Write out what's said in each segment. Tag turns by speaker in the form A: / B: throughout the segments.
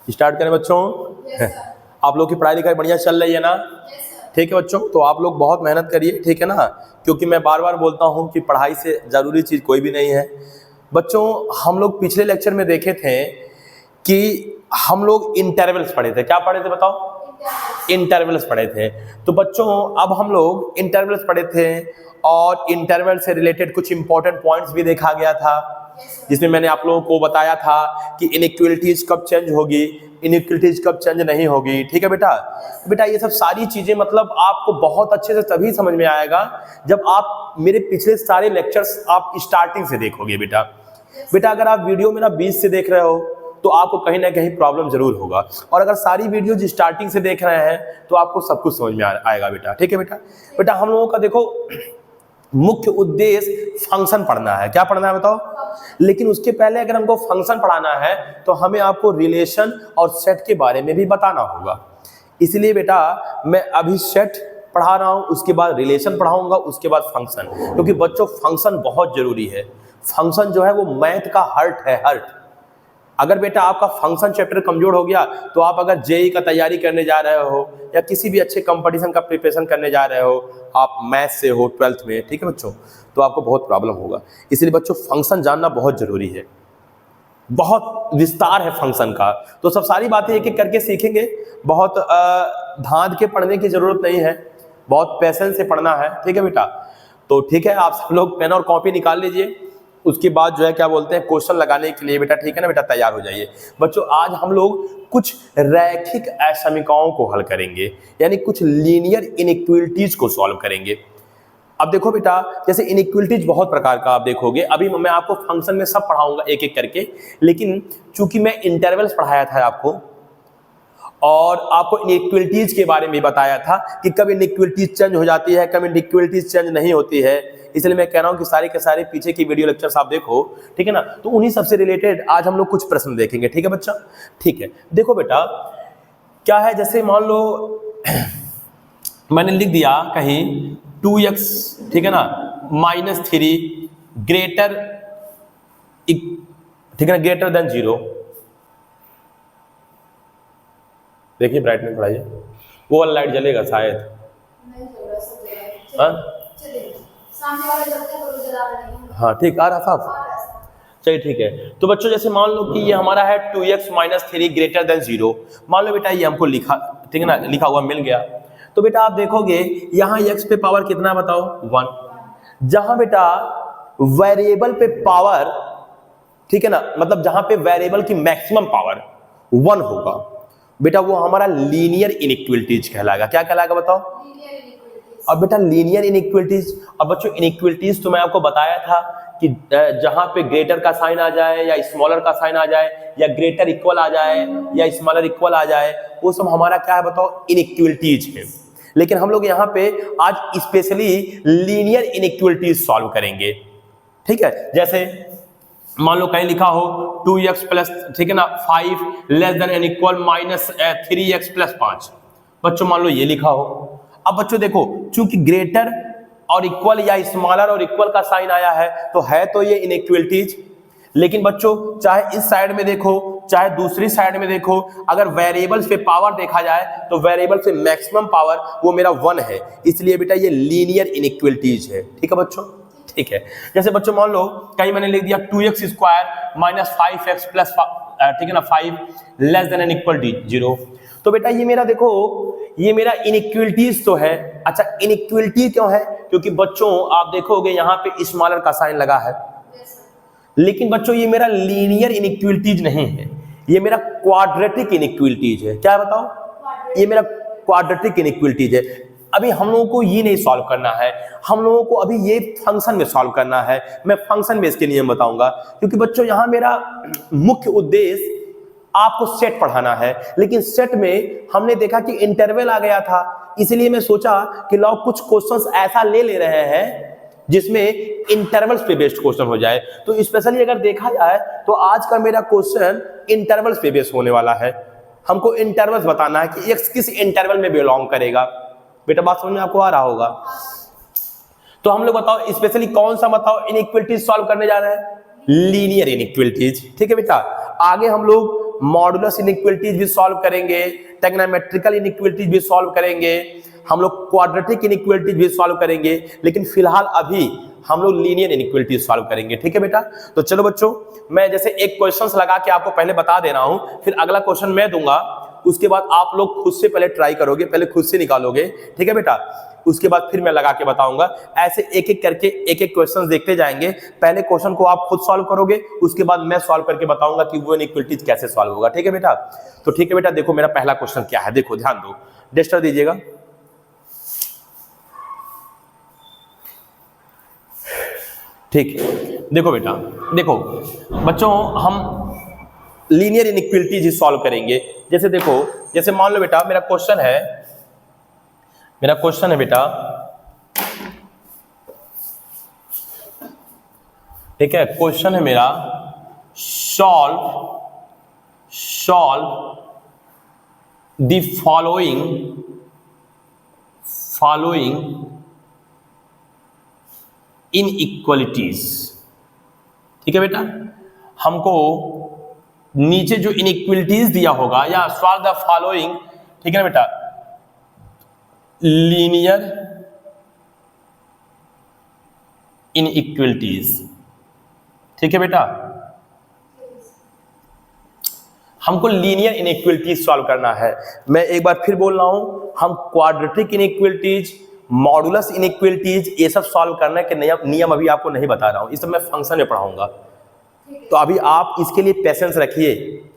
A: Start करें बच्चों? आप लोग की पढ़ाई लिखाई बढ़िया चल रही है ना? ठीक है बच्चों, तो आप लोग बहुत मेहनत करिए, ठीक है ना, क्योंकि मैं बार बार बोलता हूँ कि पढ़ाई से ज़रूरी चीज़ कोई भी नहीं है। बच्चों, हम लोग पिछले लेक्चर में देखे थे कि हम लोग इंटरवल्स पढ़े थे। क्या पढ़े थे बताओ? इंटरवल्स पढ़े थे। तो बच्चों अब हम लोग इंटरवल्स पढ़े थे और इंटरवल से रिलेटेड कुछ इंपॉर्टेंट पॉइंट्स भी देखा गया था, जिसमें मैंने आप लोगों को बताया था कि इनइक्वलिटीज कब चेंज होगी, इनइक्वलिटीज कब चेंज नहीं होगी। ठीक है बेटा? बेटा ये सब सारी चीजें मतलब आपको बहुत अच्छे से तभी समझ में आएगा जब आप मेरे पिछले सारे लेक्चर्स आप स्टार्टिंग से देखोगे। बेटा अगर आप वीडियो मेरा 20 से देख रहे हो तो आपको कहीं ना कहीं प्रॉब्लम जरूर होगा, और अगर सारी वीडियो जो स्टार्टिंग से देख रहे हैं तो आपको सब कुछ समझ में आएगा बेटा। ठीक है बेटा हम लोगों का देखो मुख्य उद्देश्य फंक्शन पढ़ना है। क्या पढ़ना है बताओ? लेकिन उसके पहले अगर हमको फंक्शन पढ़ाना है तो हमें आपको रिलेशन और सेट के बारे में भी बताना होगा। इसलिए बेटा मैं अभी सेट पढ़ा रहा हूं, उसके बाद रिलेशन पढ़ाऊंगा, उसके बाद फंक्शन, क्योंकि बच्चों फंक्शन बहुत जरूरी है। फंक्शन जो है वो मैथ का हार्ट है, हार्ट। अगर बेटा आपका फंक्शन चैप्टर कमजोर हो गया तो आप अगर जेई का तैयारी करने जा रहे हो या किसी भी अच्छे कंपटीशन का प्रिपरेशन करने जा रहे हो, आप मैथ से हो 12th में, ठीक है बच्चों, तो आपको बहुत प्रॉब्लम होगा। इसलिए बच्चों फंक्शन जानना बहुत जरूरी है, बहुत विस्तार है फंक्शन का। तो सब सारी बातें एक एक करके सीखेंगे। बहुत धांध के पढ़ने की जरूरत नहीं है, बहुत पैसेंस से पढ़ना है। ठीक है बेटा? तो ठीक है, आप सब लोग पेन और कॉपी निकाल लीजिए, उसके बाद जो है क्या बोलते हैं क्वेश्चन लगाने के लिए बेटा, ठीक है ना बेटा, तैयार हो जाइए। बच्चों आज हम लोग कुछ रैखिक असमीकरणों को हल करेंगे, यानी कुछ लीनियर इनइक्वलिटीज को सॉल्व करेंगे। अब देखो बेटा, जैसे इनइक्वलिटीज बहुत प्रकार का आप देखोगे, अभी मैं आपको फंक्शन में सब पढ़ाऊंगा एक एक करके, लेकिन चूंकि मैं इंटरवल्स पढ़ाया था आपको और आपको इनइक्वलिटीज के बारे में बताया था कि कब इनइक्वलिटीज चेंज हो जाती है, कब इनइक्वलिटीज चेंज नहीं होती है, इसलिए मैं कह रहा हूं कि सारे के सारे पीछे की वीडियो लेक्चर्स आप देखो, ठीक है ना। तो उन्हीं सबसे रिलेटेड आज हम लोग कुछ प्रश्न देखेंगे। ठीक है बच्चा? ठीक है, देखो बेटा क्या है, जैसे मान लो मैंने लिख दिया कहीं 2x, ठीक है ना, -3 ग्रेटर, ठीक है ना, ग्रेटर देन 0। देखिए ब्राइटनेस बढ़ाइए, वो वाला लाइट जलेगा शायद। हाँ ठीक, आ रहा साहब? चलिए ठीक है। तो बच्चों जैसे मान लो कि ये हमारा है 2x - 3 ग्रेटर देन 0। मान लो बेटा ये हमको लिखा, ठीक है ना, लिखा हुआ मिल गया। तो बेटा आप देखोगे यहाँ x पे पावर कितना बताओ? 1। जहां बेटा वेरिएबल पे पावर, ठीक है ना, मतलब जहां पे वेरिएबल की मैक्सिमम पावर 1 होगा बेटा, वो हमारा लीनियर इनइक्वलिटीज कहलाएगा। क्या कहलाएगा बताओ? अब बेटा लीनियर इनइक्वलिटीज, अब बच्चों इनइक्वलिटीज तो मैं आपको बताया था कि जहां पे ग्रेटर का साइन आ जाए या स्मॉलर का साइन आ जाए या ग्रेटर इक्वल आ जाए या स्मॉलर इक्वल आ जाए, वो सब हमारा क्या है बताओ? इनइक्वलिटीज है। लेकिन हम लोग यहाँ पे आज स्पेशली लीनियर इनइक्वलिटीज सॉल्व करेंगे। ठीक है? जैसे मान लो कहीं लिखा हो 2x प्लस, ठीक है ना, 5 less than N equal -3x + 5। बच्चों मान लो ये लिखा हो। अब बच्चों देखो, चूंकि ग्रेटर और इक्वल या स्मॉलर और इक्वल का साइन आया है तो ये इनइक्वलिटीज। लेकिन बच्चों चाहे इस साइड में देखो चाहे दूसरी साइड में देखो, अगर वेरिएबल्स पे पावर देखा जाए तो वेरिएबल से मैक्सिमम पावर वो मेरा 1 है, इसलिए बेटा ये लीनियर इनइक्वलिटीज है। ठीक है बच्चों? ठीक है। जैसे बच्चों मान लो कहीं मैंने लिख दिया 2x² - 5x + 5, ठीक है ना, 5 लेस देन एन इक्वल 0। तो बेटा ये मेरा देखो, ये मेरा इनइक्वलिटीज तो है। अच्छा इनइक्वलिटी क्यों है? क्योंकि बच्चों आप देखोगे यहाँ पे स्मॉलर का साइन लगा है, लेकिन बच्चों ये मेरा लीनियर इनइक्वलिटीज नहीं है, ये मेरा क्वाड्रेटिक इनइक्वलिटीज है। क्या बताओ? ये मेरा क्वाड्रेटिक इनइक्वलिटीज है। अभी हम लोगों को ये नहीं सॉल्व करना है, हम लोगों को अभी ये फंक्शन में सॉल्व करना है। मैं फंक्शन में इसके नियम बताऊंगा, क्योंकि बच्चों यहाँ मेरा मुख्य उद्देश्य आपको सेट पढ़ाना है। लेकिन सेट में हमने देखा कि इंटरवल आ गया था, इसलिए मैं सोचा कि लो कुछ क्वेश्चंस ऐसा ले रहे हैं जिसमें इंटरवल्स पे बेस्ड क्वेश्चन हो जाए। तो स्पेशली अगर देखा जाए तो आज का मेरा क्वेश्चन इंटरवल्स पे बेस्ड होने वाला है। हमको इंटरवल्स बताना है कि x किस इंटरवल में बिलोंग करेगा। बेटा बात समझ में आपको आ रहा होगा? तो हम लोग बताओ स्पेशली कौन सा बताओ इनइक्वलिटीज सॉल्व करने जा रहे हैं? Linear inequalities. ठीक है बेटा? आगे हम लोग मॉडुलस इनइक्वलिटीज भी सॉल्व करेंगे, ट्रिग्नोमेट्रिकल इनइक्वलिटीज भी सॉल्व करेंगे, हम लोग क्वाड्रेटिक इनइक्वलिटीज भी सॉल्व करेंगे, लेकिन फिलहाल अभी हम लोग लीनियर इनइक्वलिटीज सॉल्व करेंगे। ठीक है बेटा, तो चलो बच्चों, मैं जैसे एक क्वेश्चंस लगा के आपको पहले बता दे रहा हूं, फिर अगला क्वेश्चन मैं दूंगा, उसके बाद आप लोग खुद से पहले ट्राई करोगे, पहले खुद से निकालोगे। ठीक है बेटा, उसके बाद फिर मैं लगा के बताऊंगा। ऐसे एक एक करके एक एक क्वेश्चन देखते जाएंगे। पहले क्वेश्चन को आप खुद सॉल्व करोगे, उसके बाद मैं सॉल्व करके बताऊंगा कि वो इनइक्वलिटीज कैसे सॉल्व होगा। ठीक है बेटा, तो ठीक है बेटा, देखो मेरा पहला क्वेश्चन क्या है, देखो ध्यान दो, डस्टर दीजिएगा। ठीक, देखो बेटा, देखो बच्चों, हम लीनियर इनइक्वलिटीज ही सॉल्व करेंगे। जैसे देखो, जैसे मान लो बेटा मेरा क्वेश्चन है बेटा, ठीक है, क्वेश्चन है मेरा, सॉल्व द फॉलोइंग इनइक्वलिटीज। ठीक है बेटा, हमको नीचे जो इनइक्वलिटीज दिया होगा, या सॉल्व द फॉलोइंग, ठीक है ना बेटा, लीनियर इनइक्वलिटीज। ठीक है बेटा, हमको लीनियर इनइक्वलिटीज सॉल्व करना है। मैं एक बार फिर बोल रहा हूं, हम क्वाड्रेटिक इनइक्वलिटीज, मॉडुलस इनइक्वलिटीज, ये सब सॉल्व करने के नियम अभी आपको नहीं बता रहा हूं, इस सब मैं फंक्शन में पढ़ाऊंगा, तो अभी आप इसके लिए पेशेंस रखिए।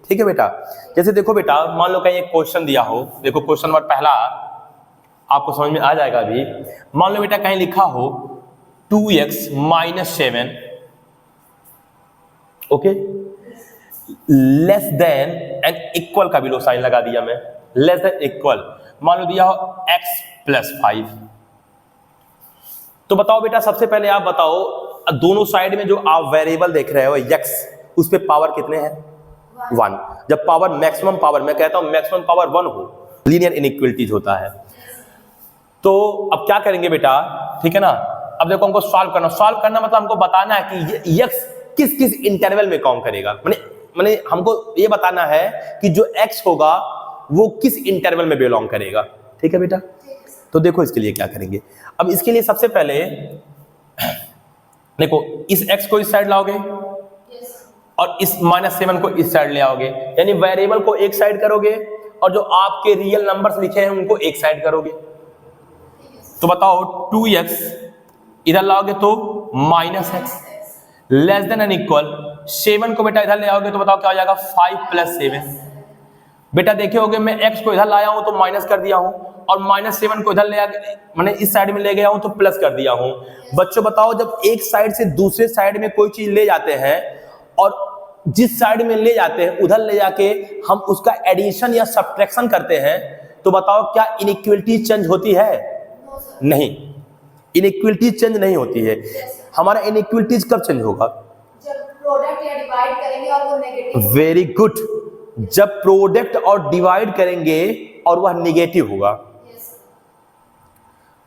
A: ठीक है बेटा, जैसे देखो बेटा, मान लो कहीं एक क्वेश्चन दिया हो, देखो क्वेश्चन नंबर पहला आपको समझ में आ जाएगा अभी। मान लो बेटा कहीं लिखा हो 2x - 7, okay, less than and equal का भी लो साइन लगा दिया मैं, लेस देन इक्वल, मान लो दिया हो x + 5। तो बताओ बेटा, सबसे पहले आप बताओ, दोनों साइड में जो आप वेरिएबल देख रहे हो x, उस पे पावर कितने हैं? 1। जब पावर, मैक्सिमम पावर, मैं कहता हूं मैक्सिमम पावर 1 हो, लीनियर इनइक्वलिटीज होता है। तो अब क्या करेंगे बेटा, ठीक है ना, अब देखो हमको सॉल्व करना मतलब हमको बताना है कि x किस किस इंटरवल में काम करेगा, माने हमको ये बताना है कि जो x होगा वो किस इंटरवल में बिलोंग करेगा। ठीक है बेटा, तो देखो इसके लिए क्या करेंगे। अब इसके लिए सबसे पहले देखो, इस x को इस साइड लाओगे और इस -7 को इस साइड ले आओगे, यानी वेरिएबल को एक साइड करोगे और जो आपके रियल नंबर्स लिखे हैं उनको एक साइड करोगे। तो बताओ 2x इधर लाओगे तो -x, less than and equal 7 को बेटा इधर ले आओगे तो बताओ क्या हो जाएगा, 5 + 7। बेटा देखे होगे मैं x को इधर लाया हूं तो माइनस कर दिया हूं, और -7 को इधर ले मैंने इस साइड में ले गया हूं तो प्लस कर दिया हूं। बच्चों बताओ, जब एक साइड से दूसरे साइड में कोई चीज ले जाते हैं और जिस साइड में ले जाते हैं उधर ले जाके हम उसका एडिशन या सब्ट्रैक्शन करते हैं, तो बताओ क्या इनइक्वलिटी चेंज होती है? नहीं, इनइक्वलिटी चेंज नहीं होती है। हमारा इनइक्वलिटीज कब चेंज होगा?
B: जब प्रोडक्ट या डिवाइड करेंगे और वो नेगेटिव।
A: वेरी गुड, जब प्रोडक्ट और डिवाइड करेंगे और वह नेगेटिव होगा।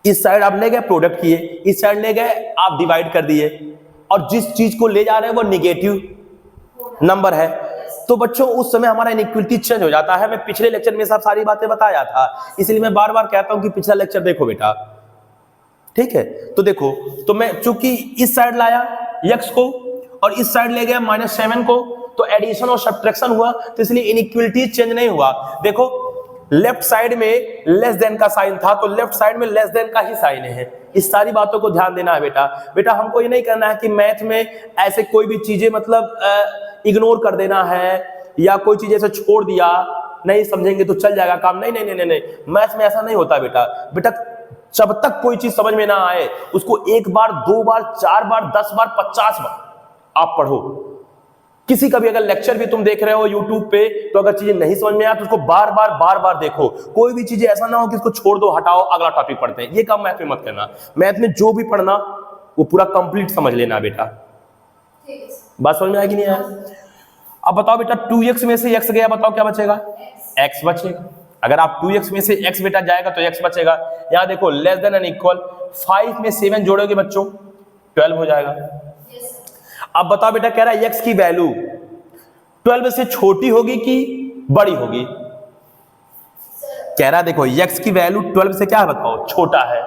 A: इस साइड आप ले गए प्रोडक्ट किए, इस साइड ले गए आप डिवाइड कर दिए, और जिस चीज को ले जा रहे हैं वो नेगेटिव नंबर है, तो बच्चों उस समय हमारा इनइक्वलिटी चेंज हो जाता है। मैं पिछले लेक्चर में सब सारी बातें बताया था, इसलिए मैं बार बार कहता हूं कि पिछला लेक्चर देखो बेटा। ठीक है, तो देखो, तो मैं चूंकि इस साइड लाया x को और इस साइड ले गया -7 को, तो एडिशन और सब्ट्रैक्शन हुआ, तो इसलिए इनइक्वलिटी चेंज नहीं हुआ। देखो लेफ्ट साइड में लेस देन का साइन था, तो लेफ्ट साइड में लेस देन का ही साइन है। इस सारी बातों को ध्यान देना है बेटा। बेटा हमको ये नहीं करना है कि मैथ में ऐसे कोई भी चीजें मतलब इग्नोर कर देना है, या कोई चीज ऐसे छोड़ दिया, नहीं समझेंगे तो चल जाएगा काम, नहीं नहीं नहीं नहीं, मैथ में ऐसा नहीं होता बेटा। बेटा जब तक कोई चीज समझ में ना आए उसको 1 बार 2 बार 4 बार 10 बार 50 बार आप पढ़ो। किसी का भी अगर लेक्चर भी तुम देख रहे हो यूट्यूब पे, तो अगर चीजें नहीं समझ में आए तो उसको बार बार देखो। कोई भी चीजें ऐसा ना हो कि इसको छोड़ दो, हटाओ, अगला टॉपिक पढ़ते हैं, ये काम मैथ में मत करना। मैथ में जो भी पढ़ना वो पूरा कंप्लीट समझ लेना बेटा। बात समझ में आएगी नहीं आया? अब बताओ बेटा 2x में से x गया, बताओ क्या बचेगा? x बचेगा। अगर आप 2x में से x बेटा जाएगा तो x बचेगा। यहां देखो लेस देन एंड इक्वल, 5 में 7 जोड़ोगे बच्चों 12 हो जाएगा। अब बताओ बेटा, कह रहा है x की वैल्यू 12 से छोटी होगी कि बड़ी होगी? कह रहा है देखो x की वैल्यू 12 से क्या है बताओ, छोटा है।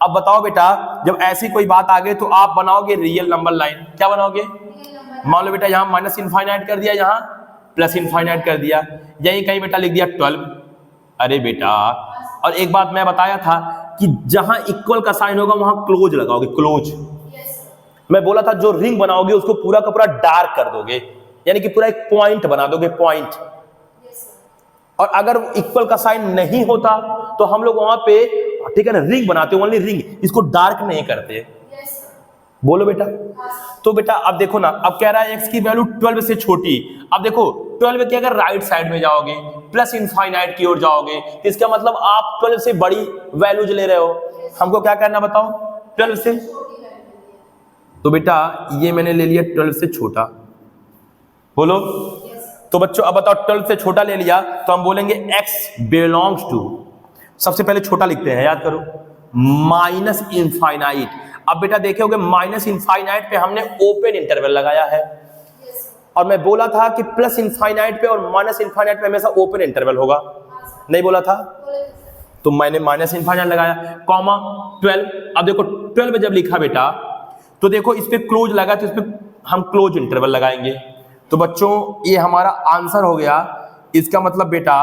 A: अब बताओ बेटा, जब ऐसी कोई बात आ गई तो आप बनाओगे रियल नंबर लाइन। क्या बनाओगे? मान लो बेटा यहाँ माइनस इनफाइनाइट कर दिया, यहाँ प्लस इनफाइनाइट कर दिया, यही कहीं बेटा लिख दिया 12। अरे बेटा, और एक बात मैं बताया था कि जहां इक्वल का साइन होगा वहां क्लोज लगाओगे, क्लोज। मैं बोला था जो रिंग बनाओगे उसको पूरा का पूरा डार्क कर दोगे, यानी कि पूरा एक पॉइंट बना दोगे, पॉइंट। और अगर इक्वल का साइन नहीं होता तो हम लोग वहां पे, ठीक है ना, रिंग बनाते, ओनली रिंग, इसको डार्क नहीं करते। बोलो बेटा। तो बेटा अब देखो ना, अब कह रहा है x की वैल्यू 12 से छोटी। अब देखो 12 के अगर राइट साइड में जाओगे, प्लस इनफाइनाइट की ओर जाओगे, तो इसका मतलब आप 12 से बड़ी वैल्यूज ले रहे हो। हमको क्या करना बताओ? 12 से, तो बेटा ये मैंने ले लिया 12 से छोटा। बोलो। तो बच्चों अब बताओ 12 से छोटा ले लिया तो हम बोलेंगे x बिलोंग्स टू, सबसे पहले छोटा लिखते हैं, याद करो, माइनस इनफाइनाइट। अब बेटा देखे होगे माइनस इनफाइनाइट पे हमने ओपन इंटरवल लगाया है, और मैं बोला था कि प्लस इनफाइनाइट पे और माइनस इनफाइनाइट पे हमेशा ओपन इंटरवल होगा, नहीं बोला था? तो मैंने माइनस इनफाइनाइट लगाया, कॉमा 12। अब देखो 12 जब लिखा बेटा, तो देखो इस पे क्लोज लगा, तो इस पे हम क्लोज इंटरवल लगाएंगे। तो बच्चों ये हमारा आंसर हो गया। इसका मतलब बेटा,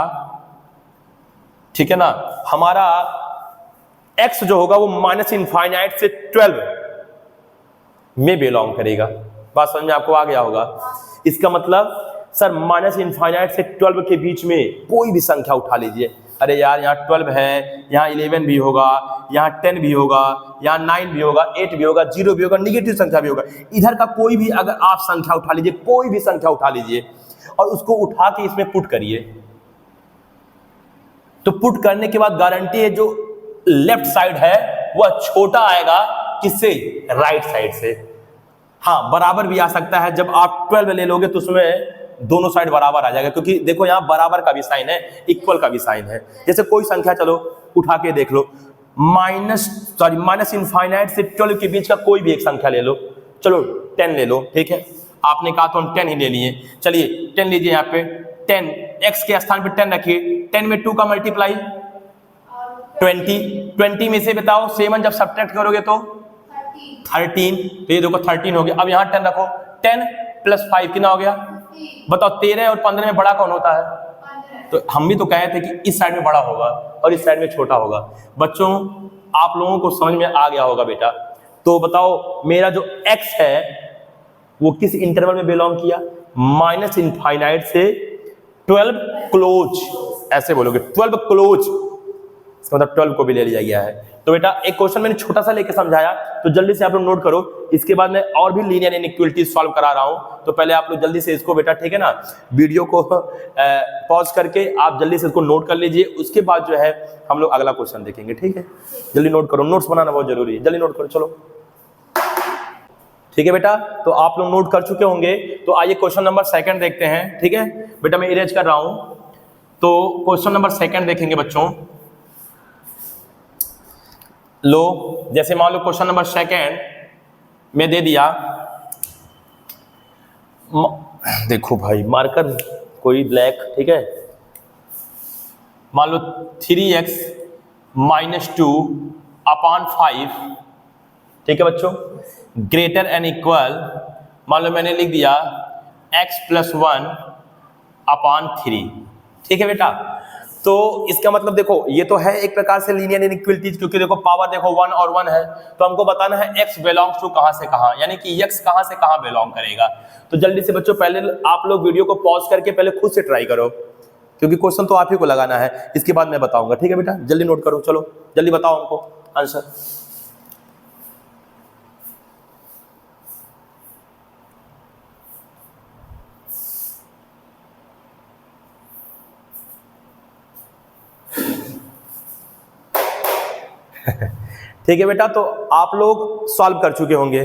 A: ठीक है ना, हमारा x जो होगा वो माइनस इनफाइनाइट से 12 में बिलोंग करेगा। बात समझ में आपको आ गया होगा? इसका मतलब सर माइनस इनफाइनाइट से 12 के बीच में कोई भी संख्या उठा लीजिए। अरे यार यहाँ 12 है, यहाँ 11 भी होगा, यहाँ 10 भी होगा, यहाँ 9 भी होगा, 8 भी होगा, 0 भी होगा, निगेटिव संख्या भी होगा। इधर का कोई भी अगर आप संख्या उठा लीजिए, कोई भी संख्या उठा लीजिए और उसको उठा के इसमें पुट करिए, तो पुट करने के बाद गारंटी है जो लेफ्ट साइड है वह छोटा आएगा किससे? राइट साइड से। हाँ, बराबर भी आ सकता है, जब आप 12 ले लोगे तो उसमें दोनों साइड बराबर आ जाएगा, क्योंकि देखो यहाँ बराबर का भी साइन है, इक्वल का भी साइन है। जैसे कोई संख्या चलो उठा के देख लो, माइनस इनफाइनाइट से 12 के बीच का कोई भी एक संख्या ले लो, चलो 10 ले लो, ठीक है, आपने कहा तो हम 10 ही ले लिए, चलिए 10 लीजिए। यहाँ पे 10, x के स्थान पे 10 रखिए, 10 में 2 का मल्टीप्लाई 20 में से बताओ 7 जब सब्ट्रैक्ट करोगे तो 13, तो ये देखो 13 हो गया। अब यहाँ 10 रखो, 10 प्लस 5 कितना हो गया बताओ? 13 और 15 में बड़ा कौन होता है? तो हम भी तो कहे थे कि इस साइड में बड़ा होगा और इस साइड में छोटा होगा। बच्चों आप लोगों को समझ में आ गया होगा बेटा। तो बताओ मेरा जो x है वो किस इंटरवल में बिलोंग किया? माइनस इनफाइनाइट से 12 क्लोज, ऐसे बोलोगे 12 क्लोज, इसका मतलब 12 को भी ले लिया गया है। तो बेटा एक क्वेश्चन मैंने छोटा सा लेके समझाया, तो जल्दी से आप लोग नोट करो। इसके बाद मैं और भी लीनियर इनइक्वालिटी सॉल्व करा रहा हूं, तो पहले आप लोग जल्दी से इसको बेटा, ठीक है ना, वीडियो को पॉज करके आप जल्दी से इसको नोट कर लीजिए। उसके बाद जो है हम लोग अगला क्वेश्चन देखेंगे, ठीक है? जल्दी नोट करो, नोट्स बनाना बहुत जरूरी है, जल्दी नोट करो, चलो ठीक है बेटा। तो आप लोग नोट कर चुके होंगे, तो आइए क्वेश्चन नंबर 2 देखते हैं, ठीक है बेटा? मैं इरेज कर रहा हूं, तो क्वेश्चन नंबर 2 देखेंगे बच्चों। लो, जैसे मान लो क्वेश्चन नंबर 2 में दे दिया, देखो भाई मार्कर कोई ब्लैक, ठीक है, मान लो 3x - 2 अपॉन 5, ठीक है बच्चों, ग्रेटर एंड इक्वल, मान लो मैंने लिख दिया x + 1 अपॉन 3, ठीक है बेटा? तो इसका मतलब देखो ये तो है एक प्रकार से लीनियर इनइक्वालिटीज, क्योंकि देखो पावर देखो 1 और 1 है, तो हमको बताना है x बिलोंग्स टू कहां से कहां, यानी कि x कहां से कहां बिलोंग करेगा। तो जल्दी से बच्चों पहले आप लोग वीडियो को पॉज करके पहले खुद से ट्राई करो, क्योंकि क्वेश्चन तो आप ही को लगाना है, इसके बाद मैं बताऊंगा, ठीक है बेटा? जल्दी नोट करो, चलो जल्दी बताओ हमको आंसर। ठीक है बेटा, तो आप लोग सॉल्व कर चुके होंगे,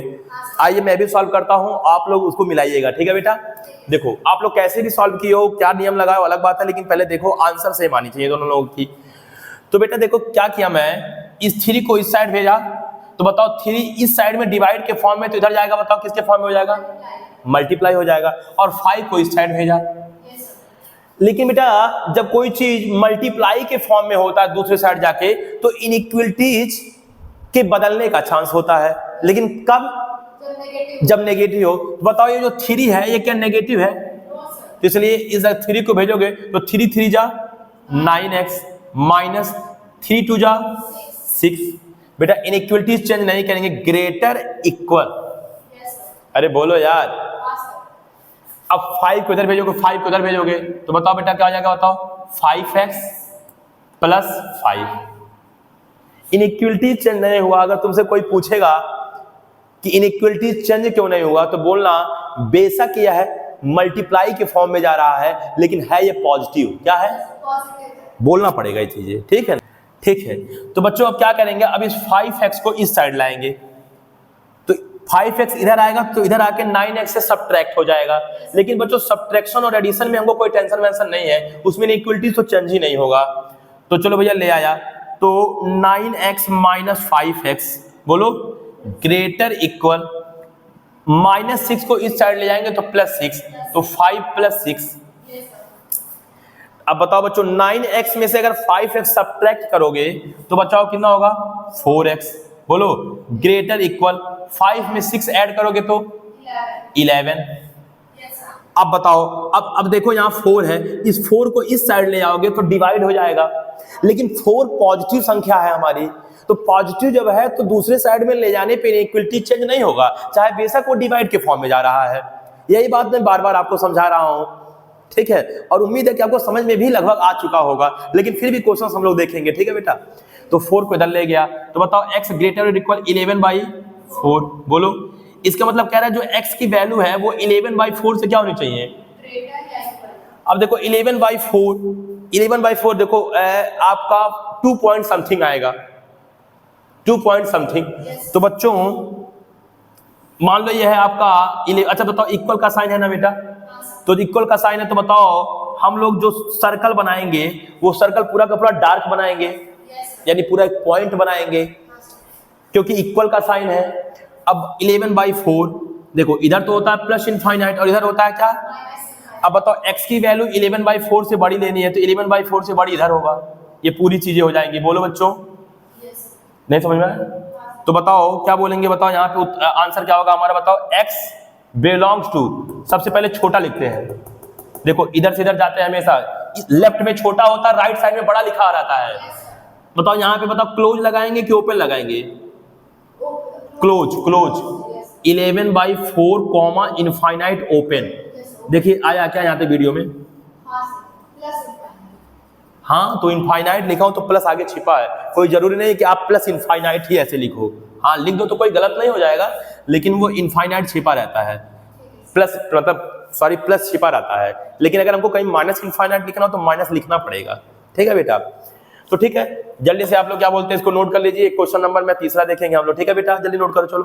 A: आइए मैं भी सॉल्व करता हूं, आप लोग उसको मिलाइएगा, ठीक है बेटा? देखो आप लोग कैसे भी सॉल्व किए हो, क्या नियम लगाए अलग बात है, लेकिन पहले देखो आंसर सेम आनी चाहिए दोनों लोगों की। तो बेटा देखो क्या किया, मैं इस 3 को इस साइड भेजा, तो बताओ 3 इस साइड में डिवाइड के फॉर्म में, तो इधर जाएगा, बताओ किसके फॉर्म में हो जाएगा? मल्टीप्लाई हो जाएगा, और 5 को इस साइड भेजा।
B: yes sir,
A: लेकिन बेटा जब कोई चीज मल्टीप्लाई के फॉर्म में होता है दूसरे साइड जाके, तो इनइक्वलिटीज के बदलने का चांस होता है, लेकिन कब?
B: जब नेगेटिव,
A: जब नेगेटिव हो। तो बताओ ये जो 3 है ये क्या नेगेटिव है?
B: नो सर,
A: तो इसलिए इस 3 को भेजोगे तो 3 3 जा 9x माइनस 3 2 जा 6। बेटा इनइक्वलिटीज चेंज नहीं करेंगे, ग्रेटर इक्वल।
B: yes sir,
A: अरे बोलो यार।
B: हाँ सर,
A: अब 5 को इधर भेजोगे, 5 को इधर भेजोगे, तो बताओ बेटा क्या हो जाएगा? बताओ 5x प्लस 5। इनइक्वलिटीज चेंज नहीं हुआ। अगर तुमसे कोई पूछेगा कि इनइक्वलिटीज चेंज क्यों नहीं हुआ, तो बोलना बेशक यह है मल्टीप्लाई के फॉर्म में जा रहा है, लेकिन है ये पॉजिटिव। क्या है?
B: पॉजिटिव है,
A: बोलना पड़ेगा ये चीजें, ठीक है? ठीक है। तो बच्चों अब क्या करेंगे? अब इस 5x को इस साइड लाएंगे, तो 5x इधर आएगा, तो इधर आके 9x से सब्ट्रैक्ट हो जाएगा। लेकिन बच्चों सब्ट्रैक्शन और एडिशन में हमको कोई टेंशन वेंशन नहीं है, उसमें इनइक्वलिटीज तो चेंज ही नहीं होगा। तो चलो भैया ले आया, तो 9x माइनस 5x बोलो ग्रेटर इक्वल, -6 को इस साइड ले जाएंगे तो +6, तो 5 + 6।
B: yes sir,
A: अब बताओ बच्चों 9x में से अगर 5x सब्ट्रैक्ट करोगे तो बचाओ कितना होगा? 4x। बोलो ग्रेटर इक्वल, 5 में 6 ऐड करोगे तो 11।
B: yes sir,
A: अब बताओ, अब देखो यहाँ 4 है, इस 4 को इस साइड ले आओगे तो डिवाइड हो जाएगा, लेकिन 4 पॉजिटिव संख्या है हमारी, तो पॉजिटिव जब है तो दूसरे साइड में ले जाने पे इनइक्वलिटी चेंज नहीं होगा, चाहे बेशक वो डिवाइड के फॉर्म में जा रहा है। यही बात मैं बार बार आपको समझा रहा हूं, ठीक है? और उम्मीद है कि आपको समझ में भी लगभग आ चुका होगा, लेकिन फिर भी क्वेश्चन हम लोग देखेंगे, ठीक है बेटा? तो 4 को इधर ले गया, तो बताओ x ग्रेटर और इक्वल 11/4। बोलो इसका मतलब कह रहा है जो x की वैल्यू है वो 11/4 से क्या होनी चाहिए?
B: ग्रेटर या इक्वल,
A: अब देखो 11/4 देखो आपका 2 पॉइंट समथिंग आएगा, 2 पॉइंट समथिंग। तो बच्चों मान लो ये है आपका अच्छा बताओ इक्वल का साइन है ना बेटा? तो इक्वल का साइन है, तो बताओ हम लोग जो सर्कल बनाएंगे वो सर्कल पूरा का पूरा डार्क बनाएंगे,
B: yes sir,
A: यानी पूरा एक पॉइंट बनाएंगे, क्योंकि इक्वल का साइन है। अब 11/4 देखो इधर तो होता है प्लस इनफाइनाइट और इधर होता है क्या?
B: -,
A: अब बताओ x की वैल्यू 11/4 से बड़ी लेनी है, तो 11/4 से बड़ी इधर होगा, ये पूरी चीजें हो जाएंगी। बोलो बच्चों,
B: yes sir,
A: नहीं समझ में आया? तो बताओ क्या बोलेंगे? बताओ यहाँ पे आंसर क्या होगा हमारा? बताओ x बिलोंग्स टू, सबसे पहले छोटा लिखते हैं। देखो इधर से इधर जाते हैं हमेशा, लेफ्ट में छोटा होता है, राइट साइड में बड़ा लिखा रहता है। बताओ यहाँ पे बताओ क्लोज लगाएंगे कि ओपन लगाएंगे? Close, close. 11/4 comma infinite open. देखिए आया क्या यहाँ पे वीडियो में?
B: हाँ सर, प्लस इनफाइनाइट,
A: हाँ, तो इनफाइनाइट लिखा हो तो प्लस आगे छिपा है, कोई जरूरी नहीं कि आप प्लस इनफाइनाइट ही ऐसे लिखो। हाँ लिख दो तो कोई गलत नहीं हो जाएगा, लेकिन वो इनफाइनाइट छिपा रहता है, प्लस मतलब सॉरी प्लस छिपा रहता है। लेकिन अगर हमको कहीं माइनस इनफाइनाइट लिखना हो तो माइनस लिखना पड़ेगा, ठीक है बेटा? तो ठीक है, जल्दी से आप लोग क्या बोलते हैं इसको नोट कर लीजिए। क्वेश्चन नंबर में तीसरा देखेंगे हम लोग, ठीक है बेटा? जल्दी नोट करो, चलो।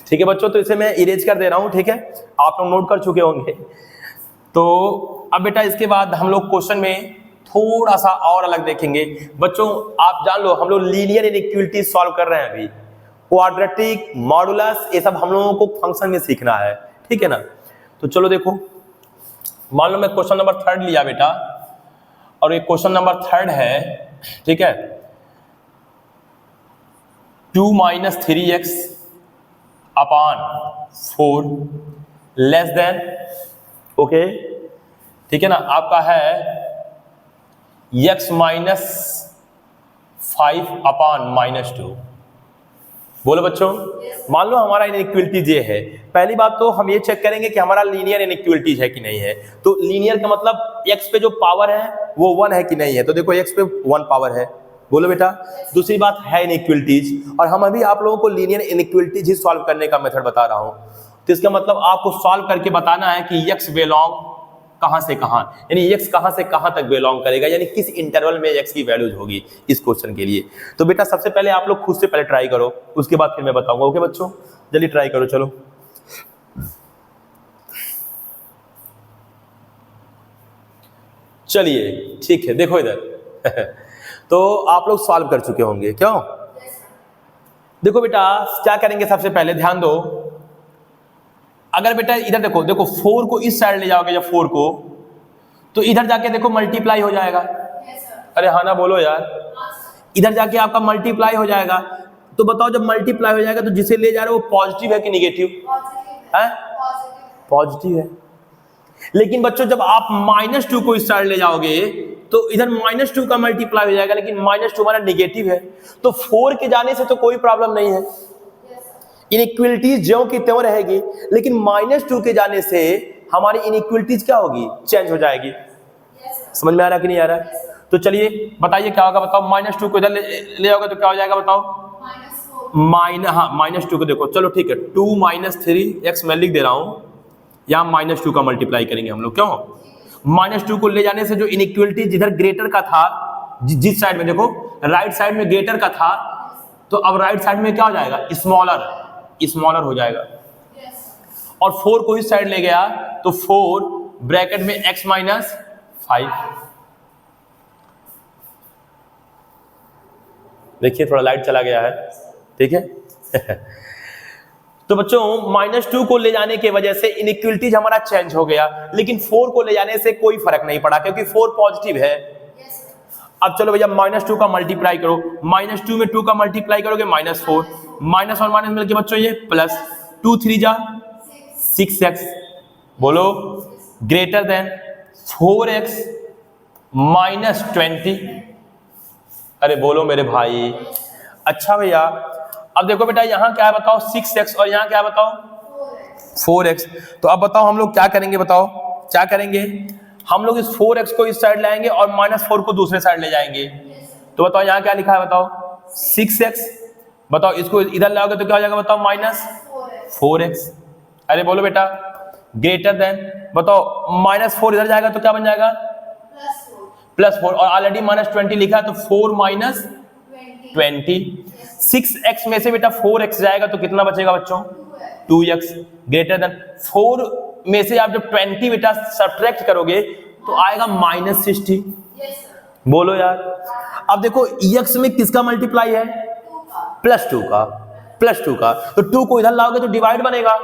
A: ठीक है बच्चों, तो इसे मैं इरेज कर दे रहा हूँ, ठीक है? आप लोग नोट कर चुके होंगे। तो अब बेटा इसके बाद हम लोग क्वेश्चन में थोड़ा सा और अलग देखेंगे। बच्चों आप जान लो हम लोग लीनियर इनइक्वलिटी सॉल्व कर रहे हैं अभी, क्वाड्रेटिक, मॉडुलस, ये सब हम लोगों को फंक्शन में सीखना है, ठीक है ना? तो चलो देखो, मान लो मैं क्वेश्चन नंबर 3 लिया बेटा, और ये क्वेश्चन नंबर 3 है, ठीक है? 2 - 3x upon 4 less than, okay, ठीक है ना? आपका है x - 5 अपॉन -2। बोलो बच्चों, मान लो हमारा इनइक्वलिटीज ये है। पहली बात तो हम ये चेक करेंगे कि हमारा लीनियर इनइक्वलिटीज है कि नहीं है। तो लीनियर का मतलब x पे जो पावर है वो 1 है कि नहीं है। तो देखो x पे 1 पावर है, बोलो बेटा। दूसरी बात है इनइक्वलिटीज, और हम अभी आप लोगों को लीनियर इनइक्वलिटीज ही सॉल्व करने का मेथड बता रहा हूँ। तो इसका मतलब आपको सॉल्व करके बताना है कि x बिलोंग कहां से कहां, यानी x कहां से कहां तक बिलोंग करेगा, यानी किस इंटरवल में x की वैल्यूज होगी इस क्वेश्चन के लिए। तो बेटा सबसे पहले आप लोग खुद से पहले ट्राई करो, उसके बाद फिर मैं बताऊंगा। ओके बच्चों, जल्दी ट्राई करो, चलो। चलिए ठीक है, देखो इधर तो आप लोग सॉल्व कर चुके होंगे, क्यों? देखो बेटा क्या करेंगे, सबसे पहले ध्यान दो, अगर बेटा इधर देखो देखो 4 को इस साइड ले जाओगे जब 4 को, तो इधर जाके देखो मल्टीप्लाई हो जाएगा। अरे हाँ ना बोलो यार, इधर जाके आपका मल्टीप्लाई हो जाएगा। तो बताओ जब मल्टीप्लाई हो जाएगा तो जिसे ले जा रहे हो वो पॉजिटिव है कि निगेटिव है? पॉजिटिव है। लेकिन बच्चों जब आप -2 को इस साइड ले जाओगे तो इधर -2 का मल्टीप्लाई हो जाएगा, लेकिन -2 हमारा निगेटिव है, तो 4 के जाने से तो कोई प्रॉब्लम नहीं है, इनइक्वलिटीज ज्यों की त्यों रहेगी। लेकिन -2 के जाने से हमारी इनइक्वलिटीज क्या होगी? चेंज हो जाएगी। समझ में आ रहा कि नहीं आ रहा? तो चलिए बताइए क्या होगा, बताओ। -2 को इधर ले आओगे तो क्या हो जाएगा बताओ? -2 को देखो, चलो ठीक है, 2 - 3x मैं लिख दे रहा हूं, यहाँ -2 का मल्टीप्लाई करेंगे हम लोग। क्यों? -2 को ले जाने से जो इनइक्वलिटी जिधर ग्रेटर का था, जिस साइड में देखो राइट साइड में ग्रेटर का था, तो अब राइट साइड में क्या हो जाएगा? स्मॉलर हो जाएगा। और 4 को इस साइड ले गया तो 4 ब्रैकेट में x - 5। देखिए थोड़ा लाइट चला गया है, ठीक है। तो बच्चों -2 को ले जाने की वजह से इनइक्वलिटीज हमारा चेंज हो गया, लेकिन 4 को ले जाने से कोई फर्क नहीं पड़ा क्योंकि 4 पॉजिटिव है। अब चलो भैया -2 का मल्टीप्लाई करो, -2 में 2 का मल्टीप्लाई करोगे -4, माइनस और माइनस मिलके बच्चों ये प्लस, 2 3 जा 6x, बोलो ग्रेटर देन 4x - 20। अरे बोलो मेरे भाई। अच्छा भैया अब देखो बेटा यहाँ क्या है बताओ? 6x और यहाँ क्या है बताओ? 4x। तो अब बताओ हम लोग क्या करेंगे? बताओ क्या करेंगे? हम लोग इस 4x को इस साइड लाएंगे और -4 को दूसरे साइड ले जाएंगे। तो बताओ यहाँ क्या लिखा है बताओ? 6x। बताओ इसको इधर लाओगे तो क्या हो जाएगा बताओ? -4x। अरे बोलो बेटा ग्रेटर देन, बताओ -4 इधर जाएगा तो क्या बन जाएगा? +4। और ऑलरेडी -20 लिखा है तो 4 - 20। 6x में से बेटा 4x जाएगा तो कितना बचेगा बच्चों? 2x। ग्रेटर देन 4 में से आप जब 20 बेटा सब्ट्रैक्ट करोगे तो आएगा -60। बोलो यार। अब देखो x में किसका मल्टीप्लाई है? +2 का। तो 2 को इधर लाओगे तो डिवाइड बनेगा,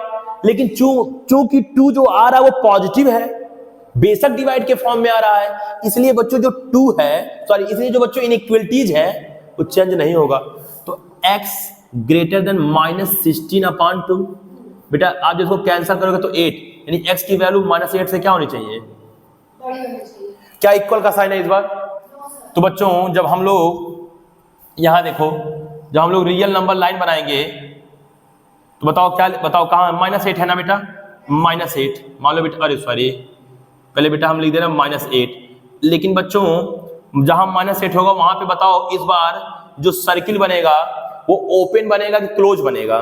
A: लेकिन चूंकि 2 जो आ रहा है वो पॉजिटिव है, बेशक डिवाइड के फॉर्म में आ रहा है, इसलिए बच्चों जो 2 है, सॉरी इसलिए जो बच्चों इनइक्वलिटीज है वो चेंज नहीं होगा। तो x ग्रेटर देन -16/2। बेटा आप जिसको कैंसिल करोगे तो 8, यानी x की वैल्यू -8 से क्या होनी चाहिए?
B: बड़ी होनी चाहिए।
A: क्या इक्वल का साइन है इस बार? तो बच्चों जब हम लोग यहाँ देखो, जब हम लोग रियल नंबर लाइन बनाएंगे तो बताओ क्या, बताओ कहाँ -8 है ना बेटा? -8 मान लो बेटा, अरे सॉरी पहले बेटा हम लिख दे रहे हैं -8, लेकिन बच्चों जहां -8 होगा वहां पे बताओ इस बार जो सर्किल बनेगा वो ओपन बनेगा कि क्लोज बनेगा?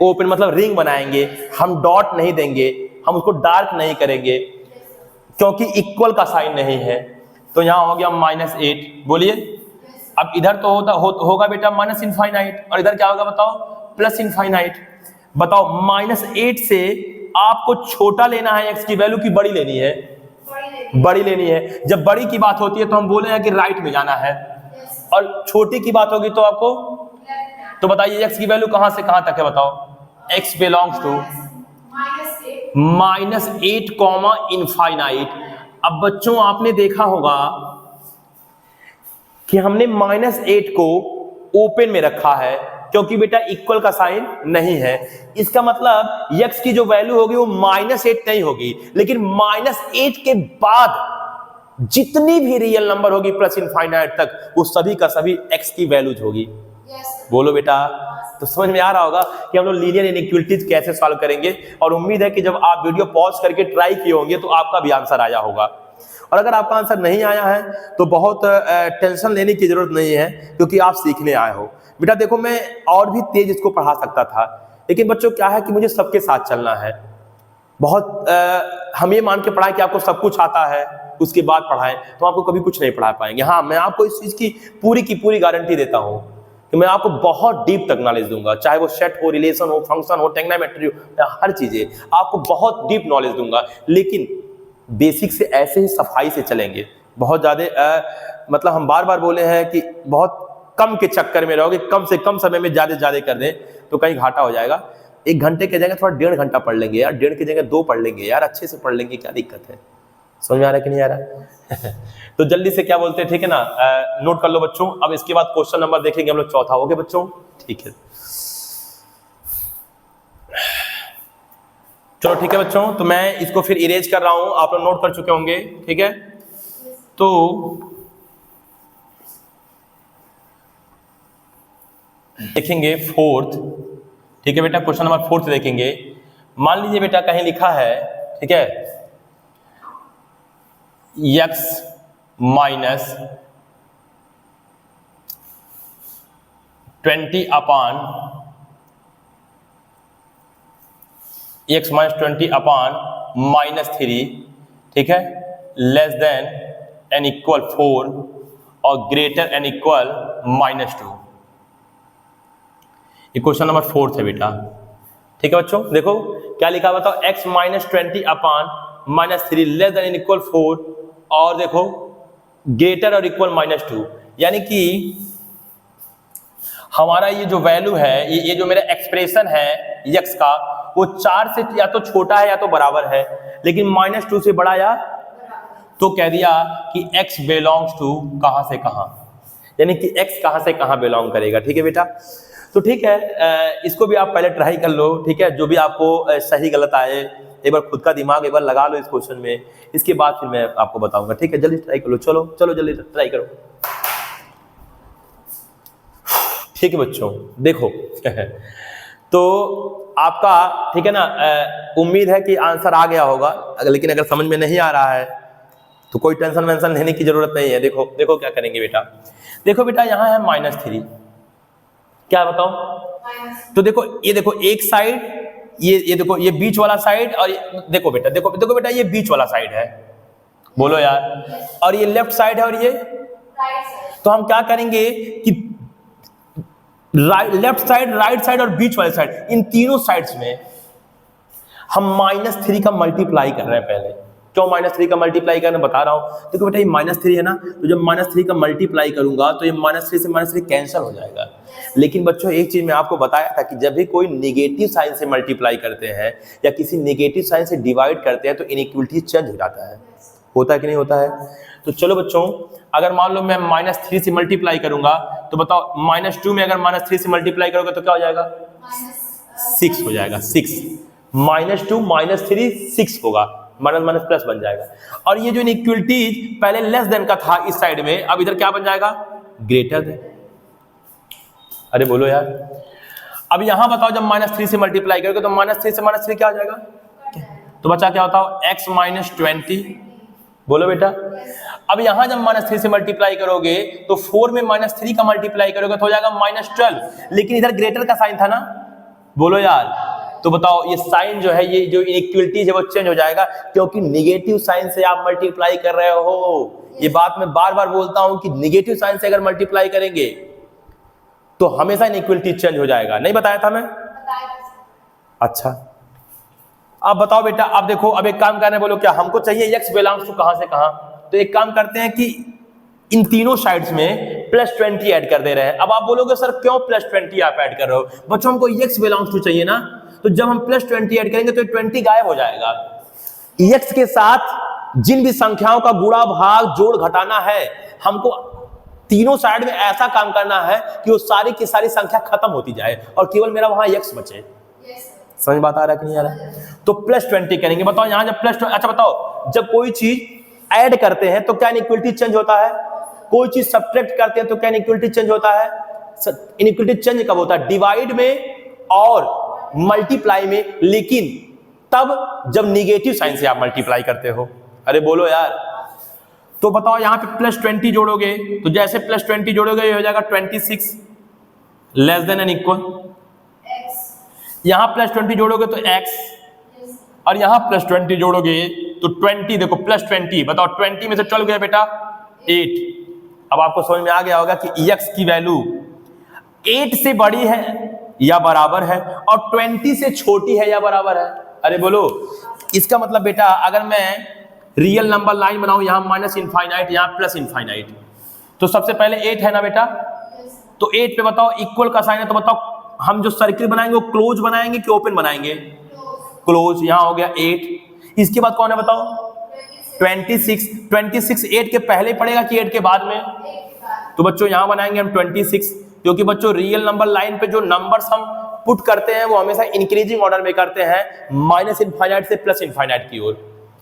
A: ओपन मतलब रिंग बनाएंगे, हम डॉट नहीं देंगे, हम उसको डार्क नहीं करेंगे क्योंकि इक्वल का साइन नहीं है। तो यहाँ हो गया -8। बोलिए अब इधर तो होगा बेटा -∞, और इधर क्या होगा बताओ? +∞। बताओ -8 से आपको छोटा लेना है x की वैल्यू की बड़ी लेनी है? बड़ी लेनी है। जब बड़ी की बात होती है तो हम बोले हैं कि राइट में जाना है, और छोटी की बात होगी तो आपको, तो बताइए x की वैल्यू कहां से कहां तक है बताओ? x बिलोंग्स टू -8, अब बच्चों आपने देखा होगा कि हमने -8 को ओपन में रखा है क्योंकि बेटा इक्वल का साइन नहीं है। इसका मतलब x की जो वैल्यू होगी वो -8 नहीं होगी, लेकिन -8 के बाद जितनी भी रियल नंबर होगी +∞ तक, वो सभी का सभी x की वैल्यूज होगी। बोलो बेटा। तो समझ में आ रहा होगा कि हम लोग लीनियर इनइक्वलिटीज कैसे सॉल्व करेंगे, और उम्मीद है कि जब आप वीडियो पॉज करके ट्राई किए होंगे तो आपका भी आंसर आया होगा। और अगर आपका आंसर नहीं आया है तो बहुत टेंशन लेने की जरूरत नहीं है, क्योंकि आप सीखने आए हो। बेटा देखो मैं और भी तेज इसको पढ़ा सकता था, लेकिन बच्चों क्या है कि मुझे सबके साथ चलना है। बहुत हम ये मान के पढ़ाएं कि आपको सब कुछ आता है उसके बाद पढ़ाएं तो आपको कभी कुछ नहीं पढ़ा पाएंगे। हाँ, मैं आपको इस चीज की पूरी गारंटी देता हूँ कि मैं आपको बहुत डीप तक नॉलेज दूंगा, चाहे वो सेट हो, रिलेशन हो, फंक्शन हो, ट्रिग्नोमेट्री हो, हर चीजें आपको बहुत डीप नॉलेज दूंगा। लेकिन बेसिक से ऐसे ही सफाई से चलेंगे। बहुत ज्यादा मतलब हम बार बोले हैं कि बहुत कम के चक्कर में रहोगे, कम से कम समय में ज्यादा कर दें तो कहीं घाटा हो जाएगा। 1 घंटे की जगह थोड़ा 1.5 घंटा पढ़ लेंगे यार, 1.5 की जगह 2 पढ़ लेंगे यार, अच्छे से पढ़ लेंगे, क्या दिक्कत है? समझ में आ रहा है कि नहीं आ रहा? तो जल्दी से क्या बोलते हैं, ठीक है ना, नोट कर लो बच्चों। अब इसके बाद क्वेश्चन नंबर देखेंगे हम लोग, चौथा। हो गया बच्चों? ठीक है, चलो ठीक है बच्चों। तो मैं इसको फिर इरेज कर रहा हूं, आप लोग नोट कर चुके होंगे, ठीक है। तो देखेंगे फोर्थ, ठीक है बेटा, क्वेश्चन नंबर 4 देखेंगे। मान लीजिए बेटा कहीं लिखा है, ठीक है, x माइनस 20 अपान x माइनस 20 अपान -3, ठीक है, लेस देन n इक्वल 4 और ग्रेटर n इक्वल -2। ये क्वेश्चन नंबर 4 है बेटा, ठीक है बच्चों। देखो क्या लिखा हुआ था, x माइनस 20 अपान -3 लेस देन n इक्वल 4 और देखो ग्रेटर और इक्वल -2। यानी कि हमारा ये जो वैल्यू है, ये जो मेरा एक्सप्रेशन है x का, वो 4 से या तो छोटा है या तो बराबर है, लेकिन -2 से बड़ा या, तो कह दिया कि x बिलोंग्स टू कहां से कहां, यानी कि x कहां से कहां बिलोंग करेगा, ठीक है बेटा। तो ठीक है, इसको भी आप पहले ट्राई कर लो, ठीक है। जो भी आपको सही गलत आए, एक बार खुद का दिमाग एक बार लगा लो इस क्वेश्चन में, इसके बाद फिर मैं आपको बताऊंगा, ठीक है। जल्दी ट्राई कर लो, चलो चलो जल्दी ट्राई करो, ठीक है बच्चों। देखो तो आपका, ठीक है ना, उम्मीद है कि आंसर आ गया होगा, लेकिन अगर समझ में नहीं आ रहा है तो कोई टेंशन वेंशन लेने की जरूरत नहीं है। देखो देखो क्या करेंगे बेटा, देखो बेटा यहाँ है -3, क्या बताओ, तो देखो ये देखो एक साइड, ये देखो ये बीच वाला साइड, और देखो बेटा, देखो देखो बेटा, ये बीच वाला साइड है, बोलो यार, और ये लेफ्ट साइड है, और ये तो हम क्या करेंगे कि लेफ्ट साइड, राइट साइड और बीच वाले साइड, इन तीनों साइड्स में हम -3 का मल्टीप्लाई कर रहे हैं। पहले क्यों -3 का मल्टीप्लाई करना बता रहा हूं, देखो बेटा ये -3 है ना, तो जब -3 का मल्टीप्लाई करूंगा तो ये -3 से -3 कैंसिल हो जाएगा। लेकिन बच्चों एक चीज मैं आपको बताया था कि जब भी कोई नेगेटिव साइन से मल्टीप्लाई करते हैं या किसी नेगेटिव साइन से डिवाइड करते हैं तो इनइक्वलिटी चेंज हो जाता है, होता है कि नहीं होता है। तो चलो बच्चों, अगर मान लो मैं -3 से मल्टीप्लाई करूंगा तो बताओ -2 में अगर -3 से मल्टीप्लाई करोगे तो क्या हो जाएगा, 6 हो जाएगा, 6 -2 -3 6 होगा, माइनस माइनस प्लस बन जाएगा। और ये जो इनइक्वलिटी पहले लेस देन का था इस साइड में, अब इधर क्या बन जाएगा, ग्रेटर देन। अरे बोलो यार, अब यहां बताओ जब -3 से मल्टीप्लाई करोगे तो -3 से -3 क्या हो जाएगा, तो बच्चा क्या होता है, x माइनस 20, बोलो बेटा। अब यहां जब -3 से मल्टीप्लाई करोगे तो 4 में -3 का मल्टीप्लाई करोगे तो हो जाएगा -12, लेकिन इधर ग्रेटर का साइन था ना, बोलो यार। तो बताओ ये साइन जो है, ये जो इनइक्वलिटीज है वो चेंज हो जाएगा, क्योंकि नेगेटिव साइन से आप मल्टीप्लाई कर रहे हो। ये बात मैं बार बार बोलता हूं कि नेगेटिव साइन से अगर मल्टीप्लाई करेंगे तो हमेशा इनइक्वलिटी चेंज हो जाएगा। नहीं बताया था मैं? अच्छा, अब बताओ बेटा, अब देखो, अब एक काम करने बोलो, क्या हमको चाहिए x बिलोंग्स टू कहां से कहां, तो एक काम करते हैं कि इन तीनों साइड्स में +20 ऐड कर दे रहे हैं। अब आप बोलोगे सर क्यों +20 आप ऐड कर रहे हो, बच्चों हमको x बिलोंग्स टू चाहिए ना, तो जब हम +20 ऐड करेंगे तो 20 गायब हो जाएगा। x के साथ जिन भी संख्याओं का गुणा भाग जोड़ घटाना है, हमको तीनों साइड में ऐसा काम करना है कि वो सारी की सारी संख्या खत्म होती जाए और केवल मेरा वहां x बचे। समझ बात आ रहा है कि नहीं आ रहा है? तो +20 करेंगे। बताओ यहां जब +20, अच्छा बताओ, जब कोई चीज ऐड करते हैं तो क्या इनइक्वलिटी चेंज होता है, कोई चीज सब्ट्रैक्ट करते हैं तो क्या इनइक्वलिटी चेंज होता है। इनइक्वलिटी चेंज कब होता है, डिवाइड में और मल्टीप्लाई में, लेकिन तब जब निगेटिव साइन से आप मल्टीप्लाई करते हो। अरे बोलो यार। तो बताओ यहां पे +20 जोड़ोगे तो जैसे +20 जोड़ोगे ये हो जाएगा 26 लेस देन एन इक्वल, यहां +20 जोड़ोगे तो x, और यहां +20 जोड़ोगे तो 20, देखो +20, बताओ 20 में से 12 गया बेटा 8। अब आपको समझ में आ गया होगा कि x की वैल्यू 8 से बड़ी है या बराबर है और 20 से छोटी है या बराबर है। अरे बोलो, इसका मतलब बेटा अगर मैं रियल नंबर लाइन बनाऊं, यहां -∞, यहां +∞, तो सबसे पहले 8 है ना बेटा, तो 8 पे बताओ इक्वल का साइन है, तो बताओ हम जो सर्किल बनाएंगे वो क्लोज बनाएंगे कि ओपन बनाएंगे? क्लोज। यहाँ हो गया 8। इसके बाद कौन है बताओ? 26। 26 8 के पहले पड़ेगा कि 8 के बाद में? तो बच्चों यहाँ बनाएंगे हम 26, क्योंकि बच्चों रियल नंबर लाइन पे जो नंबर्स हम पुट करते हैं वो हमेशा इंक्रीजिंग ऑर्डर में करते हैं, माइनस इनफाइनाइट से प्लस इनफाइनाइट की ओर,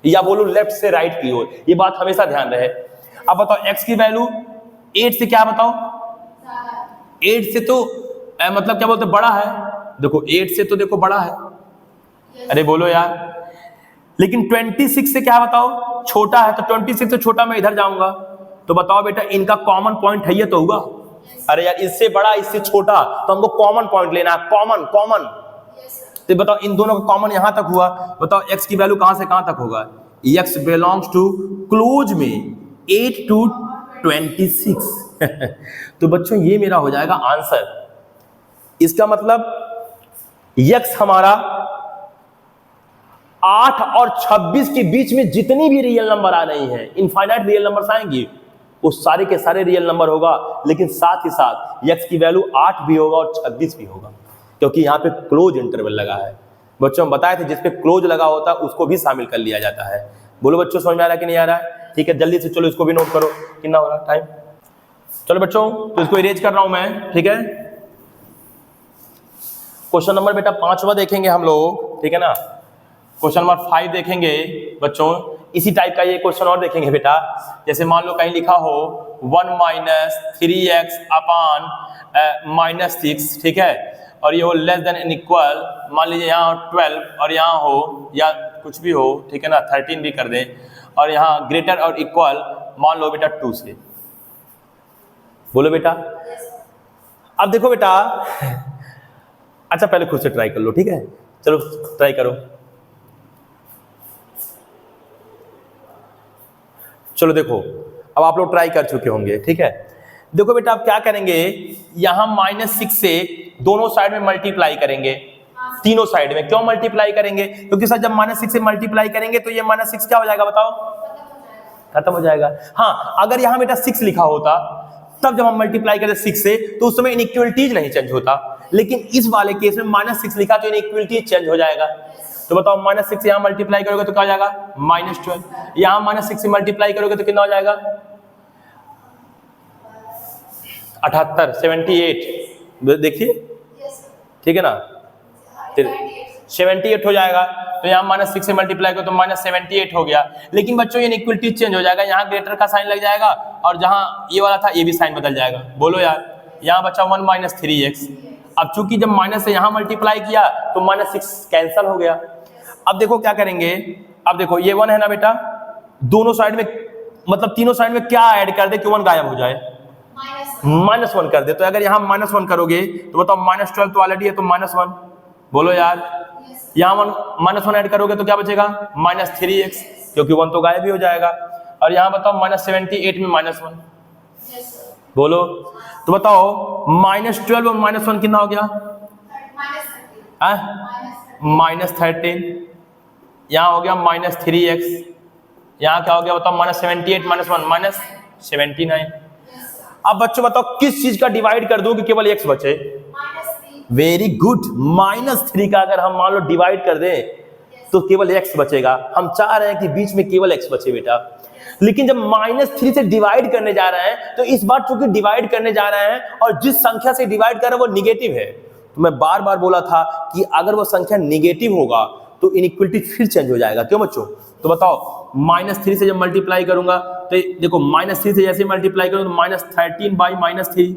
A: या बोलूं लेफ्ट से राइट की ओर। ये बात हमेशा ध्यान रहे। अब बताओ x की वैल्यू 8 से क्या बताओ? 8 से तो मतलब क्या बोलते बड़ा है। देखो 8 से तो देखो बड़ा है, अरे बोलो यार। लेकिन 26 से क्या बताओ? छोटा है। तो 26 से छोटा मैं इधर जाऊंगा, तो बताओ बेटा इनका कॉमन पॉइंट है ये तो होगा। अरे यार इससे बड़ा इससे छोटा, तो हमको कॉमन पॉइंट लेना है, कॉमन कॉमन। तो बताओ इन दोनों का कॉमन यहां तक हुआ, बताओ x की वैल्यू कहां से कहां तक होगा? x बिलोंग्स टू क्लोज में 8 to 26। तो बच्चों ये मेरा हो जाएगा आंसर। इसका मतलब x हमारा 8 और 26 के बीच में जितनी भी रियल नंबर आ रही हैं, इनफाइनाइट रियल नंबर्स आएंगी, वो सारे के सारे रियल नंबर होगा। लेकिन साथ ही साथ x की वैल्यू 8 भी होगा और 26 भी होगा, क्योंकि यहाँ पे क्लोज इंटरवल लगा है। बच्चों हम बताए थे जिस पे क्लोज लगा होता है उसको भी शामिल कर लिया जाता है। बोलो बच्चों समझ में आ रहा है कि नहीं आ रहा है? ठीक है, जल्दी से चलो इसको भी नोट करो, कितना हो रहा है टाइम। चलो बच्चों तो इसको इरेज कर रहा हूं मैं, ठीक है। क्वेश्चन नंबर बेटा 5वां देखेंगे हम लोग, ठीक है ना। क्वेश्चन नंबर 5 देखेंगे बच्चों। इसी टाइप का ये क्वेश्चन और देखेंगे बेटा। जैसे मान लो कहीं लिखा हो 1 - 3x अपान -6, ठीक है, और ये हो लेस देन एन इक्वल, मान लीजिए यहाँ 12 और यहाँ हो या कुछ भी हो, ठीक है ना, 13 भी कर दें, और यहाँ ग्रेटर और इक्वल मान लो बेटा 2 से। बोलो बेटा। अब देखो बेटा, अच्छा पहले खुद से ट्राई कर लो, ठीक है, चलो ट्राई करो। चलो देखो, अब आप लोग ट्राई कर चुके होंगे, ठीक है। देखो बेटा आप क्या करेंगे, यहां -6 से दोनों साइड में मल्टीप्लाई करेंगे, तीनों साइड में। क्यों मल्टीप्लाई करेंगे? क्योंकि सर जब -6 से मल्टीप्लाई करेंगे तो ये -6 क्या हो जाएगा बताओ? खत्म हो जाएगा। हाँ, अगर यहां बेटा 6 लिखा होता तब जब हम मल्टीप्लाई करें 6 से तो उस समय इनइक्वलिटीज नहीं चेंज होता, लेकिन इस वाले केस में -6 लिखा तो इनइक्वलिटीज चेंज हो जाएगा। तो बताओ -6 यहां मल्टीप्लाई करोगे तो क्या हो जाएगा? -12। यहां -6 से मल्टीप्लाई करोगे तो कितना हो जाएगा? 78, 78। देखिए, ठीक है ना, 78 हो जाएगा। तो यहाँ -6 से मल्टीप्लाई करो तो -78 हो गया। लेकिन बच्चों ये इनइक्वलिटी चेंज हो जाएगा, यहाँ ग्रेटर का साइन लग जाएगा और जहाँ ये वाला था ये भी साइन बदल जाएगा। बोलो यार, यहाँ बचा 1 - 3x। अब चूंकि जब माइनस से यहाँ मल्टीप्लाई किया तो -6 कैंसल हो गया। अब देखो क्या करेंगे, अब देखो ये 1 है ना बेटा, दोनों साइड में मतलब तीनों साइड में क्या ऐड कर दे कि 1 गायब हो जाए? -1 कर दे। तो अगर यहाँ -1 करोगे तो बताओ -12 तो ऑलरेडी है तो -1। बोलो यार, यहाँ -1 ऐड करोगे तो क्या बचेगा? -3x, क्योंकि 1 तो गायब ही हो जाएगा। और यहाँ बताओ -78 में -1। बोलो, तो बताओ -12 और -1 कितना हो गया? -13। यहाँ हो गया -3x। यहाँ क्या हो गया बताओ? -78 -1 -79। अब बच्चों बताओ किस चीज का डिवाइड कर दो कि केवल x बचे? वेरी गुड, -3 का अगर हम मान लो डिवाइड कर दें तो केवल x बचेगा। हम चाह रहे हैं कि बीच में केवल x बचे बेटा। लेकिन जब -3 से डिवाइड करने जा रहे हैं तो इस बार चूंकि डिवाइड करने जा रहे हैं और जिस संख्या से डिवाइड कर रहे हैं वो निगेटिव है, तो मैं बार बार बोला था कि अगर वो संख्या निगेटिव होगा तो इनइक्वलिटी फिर चेंज हो जाएगा। क्यों बच्चों? तो बताओ -3 से जब मल्टीप्लाई करूंगा तो देखो -3 से जैसे मल्टीप्लाई करूँ तो -13/-3।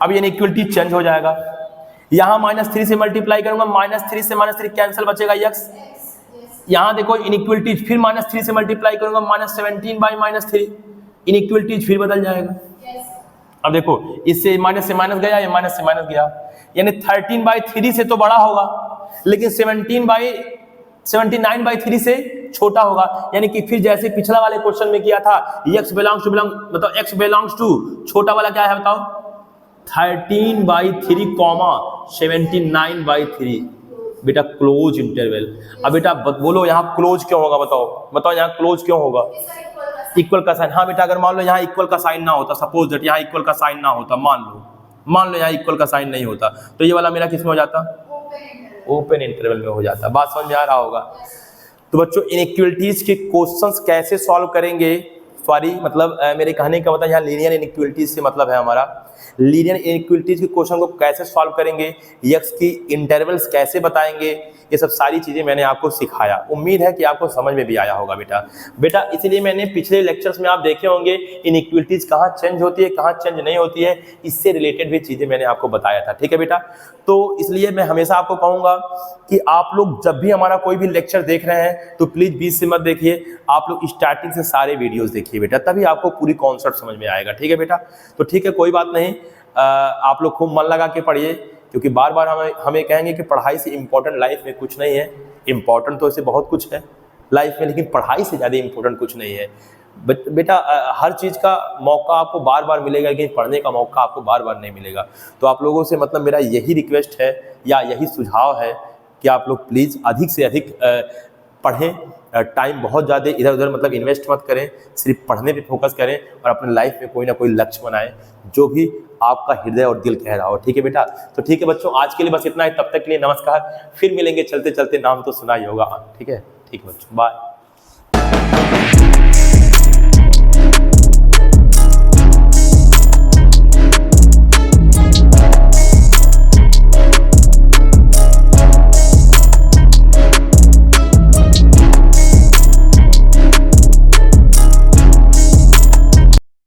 A: अब ये इनइक्वलिटी चेंज हो जाएगा। यहाँ -3 से मल्टीप्लाई करूंगा, -3 से -3 कैंसिल, बचेगा x। यहाँ देखो इनइक्वलिटीज, फिर -3 से मल्टीप्लाई करूंगा -17/-3, इनइक्वलिटीज फिर बदल जाएगा। अब देखो इससे माइनस से माइनस गया, ये माइनस से माइनस गया, यानी 13/3 से तो बड़ा होगा लेकिन 79/3 से छोटा होगा। यानी कि फिर जैसे पिछला वाले क्वेश्चन में किया था x बिलोंग्स टू बताओ x बिलोंग्स टू छोटा वाला क्या है बताओ? 13/3 79/3 बेटा, क्लोज इंटरवल। अब बेटा बोलो यहाँ क्लोज क्यों होगा? बताओ यहाँ क्लोज क्यों होगा? इक्वल का साइन। हाँ बेटा, अगर मान लो यहाँ इक्वल का साइन ना होता, सपोज दैट यहाँ इक्वल का साइन ना होता, मान मान लो यहाँ इक्वल का साइन नहीं होता तो ये वाला मेरा किस में हो जाता, ओपन इंटरवल में हो जाता। बात समझ में आ रहा होगा। तो बच्चों इनइक्वलिटीज के क्वेश्चंस कैसे सॉल्व करेंगे, सॉरी मतलब मेरे कहने का मतलब यहाँ लीनियर इनइक्वलिटीज से मतलब है हमारा, लीनियर इनइक्वलिटीज के क्वेश्चन को कैसे सॉल्व करेंगे, एक्स की इंटरवल्स कैसे बताएंगे, ये सब सारी चीज़ें मैंने आपको सिखाया। उम्मीद है कि आपको समझ में भी आया होगा बेटा इसलिए मैंने पिछले लेक्चर्स में आप देखे होंगे इनइक्वलिटीज कहाँ चेंज होती है कहाँ चेंज नहीं होती है, इससे रिलेटेड भी चीज़ें मैंने आपको बताया था। ठीक है बेटा, तो इसलिए मैं हमेशा आपको कहूँगा कि आप लोग जब भी हमारा कोई भी लेक्चर देख रहे हैं तो प्लीज़ बीच से मत देखिए, आप लोग स्टार्टिंग से सारे वीडियोज़ देखिए बेटा, तभी आपको पूरी कॉन्सेप्ट समझ में आएगा। ठीक है बेटा, तो ठीक है कोई बात नहीं, आप लोग खूब मन लगा के पढ़िए, क्योंकि बार बार हमें कहेंगे कि पढ़ाई से इम्पोर्टेंट लाइफ में कुछ नहीं है। इम्पोर्टेंट तो ऐसे बहुत कुछ है लाइफ में, लेकिन पढ़ाई से ज़्यादा इम्पोर्टेंट कुछ नहीं है बेटा। हर चीज़ का मौका आपको बार बार मिलेगा, लेकिन पढ़ने का मौका आपको बार बार नहीं मिलेगा। तो आप लोगों से मतलब मेरा यही रिक्वेस्ट है या यही सुझाव है कि आप लोग प्लीज़ अधिक से अधिक पढ़ें, टाइम बहुत ज़्यादा इधर उधर मतलब इन्वेस्ट मत करें, सिर्फ पढ़ने पे फोकस करें और अपने लाइफ में कोई ना कोई लक्ष्य बनाएं जो भी आपका हृदय और दिल कह रहा हो। ठीक है बेटा, तो ठीक है बच्चों, आज के लिए बस इतना ही, तब तक के लिए नमस्कार, फिर मिलेंगे चलते चलते, नाम तो सुना ही होगा। ठीक है बच्चों, बाय।